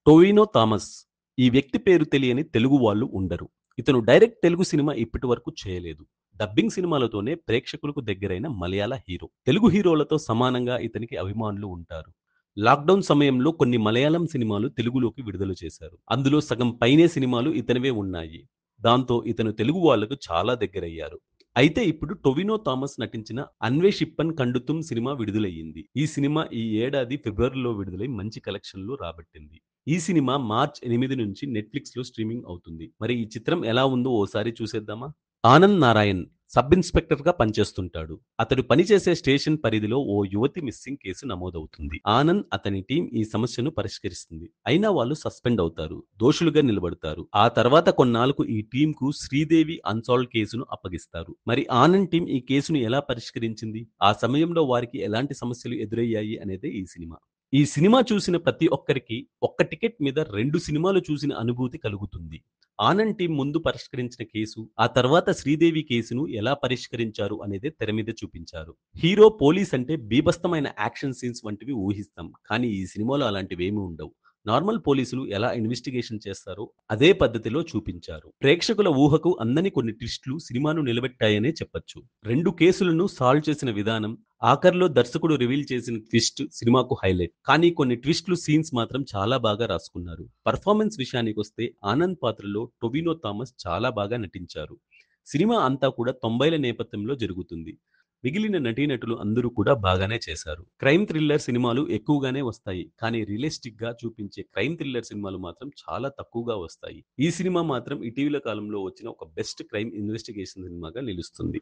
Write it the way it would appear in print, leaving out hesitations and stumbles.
Tovino Thomas. ఈ వ్యక్తి పేరు తెలియని తెలుగు వాళ్ళు ఉండరు. ఇతను డైరెక్ట్ తెలుగు సినిమా ఇప్పటివరకు చేయలేదు. డబ్బింగ్ సినిమాలతోనే ప్రేక్షకులకు దగ్గరైన మలయాళ హీరో. తెలుగు హీరోలతో సమానంగా ఇతనికి అభిమానులు ఉంటారు. లాక్‌డౌన్ సమయంలో కొన్ని మలయాళం సినిమాలు తెలుగులోకి విడుదల చేశారు. అందులో సగం పైనే సినిమాలు ఇతనివే ఉన్నాయి. దాంతో ఇతను తెలుగు వాళ్ళకు చాలా దగ్గరయ్యారు. అయితే ఇప్పుడు టొవినో థామస్ నటించిన 'అన్వేషిప్పన్ కండుతుం' సినిమా విడుదలయ్యింది. ఈ సినిమా ఈ ఏడాది ఫిబ్రవరిలో విడుదలై మంచి కలెక్షన్‌లు రాబట్టింది. ఈ సినిమా మార్చ్ 8 నుంచి నెట్‌ఫ్లిక్స్‌లో స్ట్రీమింగ్ అవుతుంది. మరి ఈ చిత్రం ఎలా ఉందో ఓసారి చూసేద్దామా? ఆనంద్ నారాయణ్ సబ్ ఇన్స్‌పెక్టర్‌గా పనిచేస్తుంటాడు. అతడు పనిచేసే స్టేషన్ పరిధిలో ఓ యువతి మిస్సింగ్ కేసు నమోదవుతుంది. ఆనంద్, అతని టీం ఈ సమస్యను పరిష్కరిస్తుంది. అయినా వాళ్ళు సస్పెండ్ అవుతారు. దోషులుగా నిలబడతారు. ఆ తర్వాత కొన్నాళ్లకు ఈ టీంకు శ్రీదేవి అన్సాల్వ్డ్ కేసును అప్పగిస్తారు. మరి ఆనంద్ టీం ఈ కేసును ఎలా పరిష్కరించింది? ఆ సమయంలో వారికి ఎలాంటి సమస్యలు ఎదురయ్యాయి అనేదే ఈ సినిమా. ఈ సినిమా చూసిన ప్రతి ఒక్కరికి ఒక్క టికెట్ మీద 2 సినిమాలు చూసిన అనుభూతి కలుగుతుంది. ఆనంద్ టీం ముందు పరిష్కరించిన కేసు, ఆ తర్వాత శ్రీదేవి కేసును ఎలా పరిష్కరించారు అనేదే తెర మీద చూపించారు. హీరో పోలీస్ అంటే బీభత్సమైన యాక్షన్ సీన్స్ వంటివి ఊహిస్తాం. కానీ ఈ సినిమాలో అలాంటివేమీ ఉండవు. నార్మల్ పోలీసులు ఎలా ఇన్వెస్టిగేషన్ చేస్తారో అదే పద్ధతిలో చూపించారు. ప్రేక్షకుల ఊహకు అందని కొన్ని ట్విస్టులు సినిమాను నిలబెట్టాయనే చెప్పొచ్చు. 2 కేసులను సాల్వ్ చేసిన విధానం, ఆఖర్లో దర్శకుడు రివీల్ చేసిన ట్విస్ట్ సినిమాకు హైలైట్. కానీ కొన్ని ట్విస్టులు, సీన్స్ మాత్రం చాలా బాగా రాసుకున్నారు. పర్ఫార్మెన్స్ విషయానికొస్తే ఆనంద్ పాత్రలో టొవినో థామస్ చాలా బాగా నటించారు. సినిమా అంతా కూడా 90ల నేపథ్యంలో జరుగుతుంది. మిగిలిన నటీనటులు అందరూ కూడా బాగానే చేశారు. క్రైమ్ థ్రిల్లర్ సినిమాలు ఎక్కువగానే వస్తాయి. కానీ రియలిస్టిక్‌గా చూపించే క్రైమ్ థ్రిల్లర్ సినిమాలు మాత్రం చాలా తక్కువగా వస్తాయి. ఈ సినిమా మాత్రం ఇటీవల కాలంలో వచ్చిన ఒక బెస్ట్ క్రైమ్ ఇన్వెస్టిగేషన్ సినిమాగా నిలుస్తుంది.